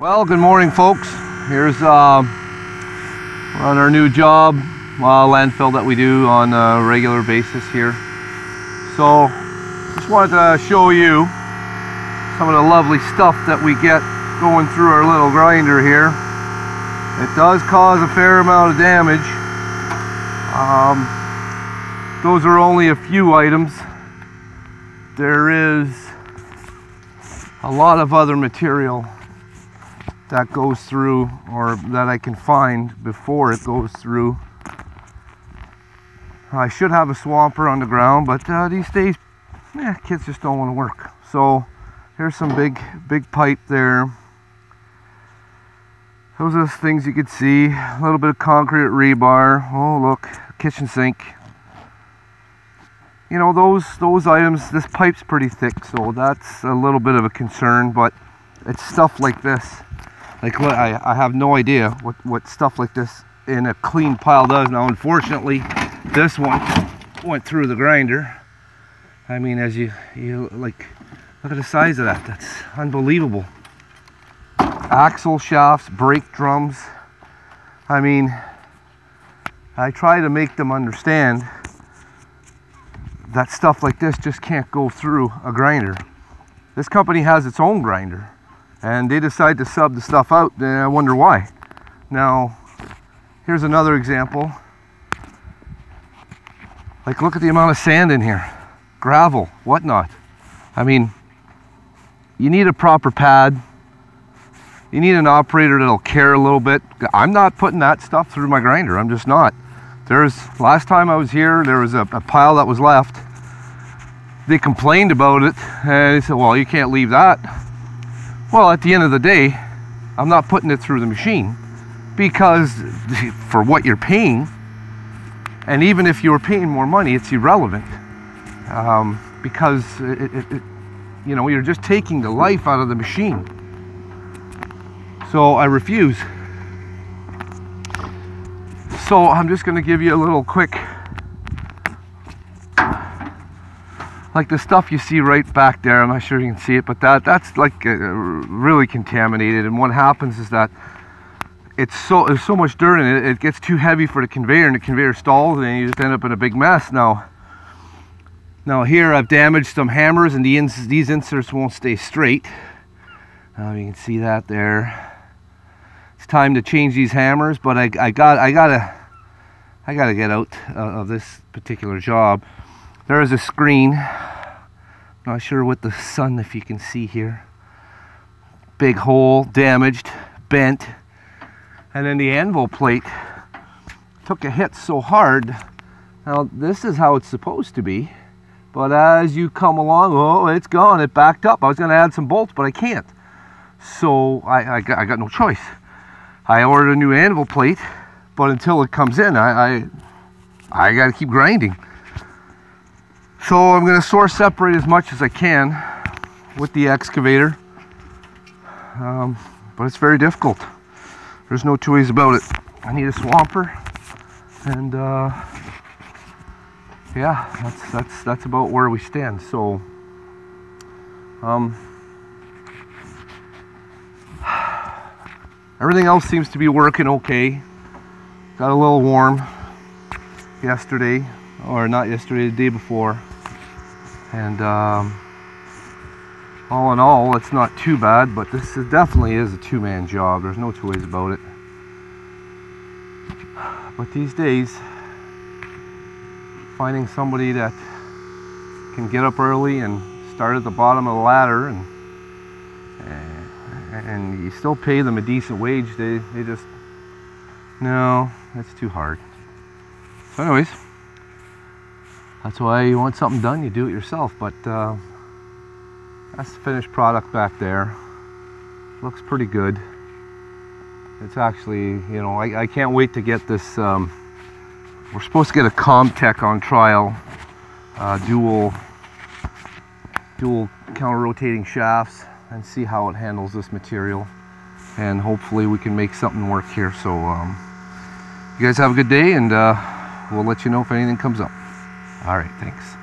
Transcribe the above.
Well, good morning, folks. Here's we're on our new job, landfill that we do on a regular basis here. So just wanted to show you some of the lovely stuff that we get going through our little grinder here. It does cause a fair amount of damage. Those are only a few items. There is a lot of other material that goes through, or that I can find before it goes through. I should have a swamper on the ground, but these days kids just don't want to work. So here's some big pipe there. Those are things you could see. A little bit of concrete rebar. Oh look, kitchen sink. You know, those items, this pipe's pretty thick, so that's a little bit of a concern, but it's stuff like this. Like, I have no idea what stuff like this in a clean pile does. Now, unfortunately, this one went through the grinder. I mean, as you like, look at the size of that. That's unbelievable. Axle shafts, brake drums. I mean, I try to make them understand that stuff like this just can't go through a grinder. This company has its own grinder, and they decide to sub the stuff out, and I wonder why. Now, here's another example. Like, look at the amount of sand in here. Gravel, whatnot. I mean, you need a proper pad. You need an operator that'll care a little bit. I'm not putting that stuff through my grinder. I'm just not. Last time I was here, there was a pile that was left. They complained about it, and they said, well, you can't leave that. Well, at the end of the day, I'm not putting it through the machine, because for what you're paying, and even if you're paying more money, it's irrelevant, because you know, you're just taking the life out of the machine. So I refuse. So I'm just going to give you a little quick, like the stuff you see right back there. I'm not sure you can see it, but that's like really contaminated. And what happens is that there's so much dirt in it, it gets too heavy for the conveyor, and the conveyor stalls, and you just end up in a big mess. Now here I've damaged some hammers, and these inserts won't stay straight. You can see that there. It's time to change these hammers, but I gotta get out of this particular job. There is a screen. Not sure with the sun if you can see here. Big hole, damaged, bent, and then the anvil plate took a hit so hard. Now this is how it's supposed to be, but as you come along, oh, it's gone. It backed up. I was going to add some bolts, but I can't. So I got no choice. I ordered a new anvil plate, but until it comes in, I got to keep grinding. So I'm going to source separate as much as I can with the excavator, but it's very difficult. There's no two ways about it. I need a swamper, and yeah, that's about where we stand. So everything else seems to be working okay. Got a little warm yesterday, or not yesterday, the day before. And all in all, it's not too bad, but this definitely is a two-man job. There's no two ways about it. But these days, finding somebody that can get up early and start at the bottom of the ladder, and you still pay them a decent wage, they just, no, that's too hard. So anyways, that's why you want something done, you do it yourself. But that's the finished product back there. Looks pretty good. It's actually, you know, I can't wait to get this. We're supposed to get a Comtech on trial, dual counter-rotating shafts, and see how it handles this material, and hopefully we can make something work here. So you guys have a good day, and we'll let you know if anything comes up. All right, thanks.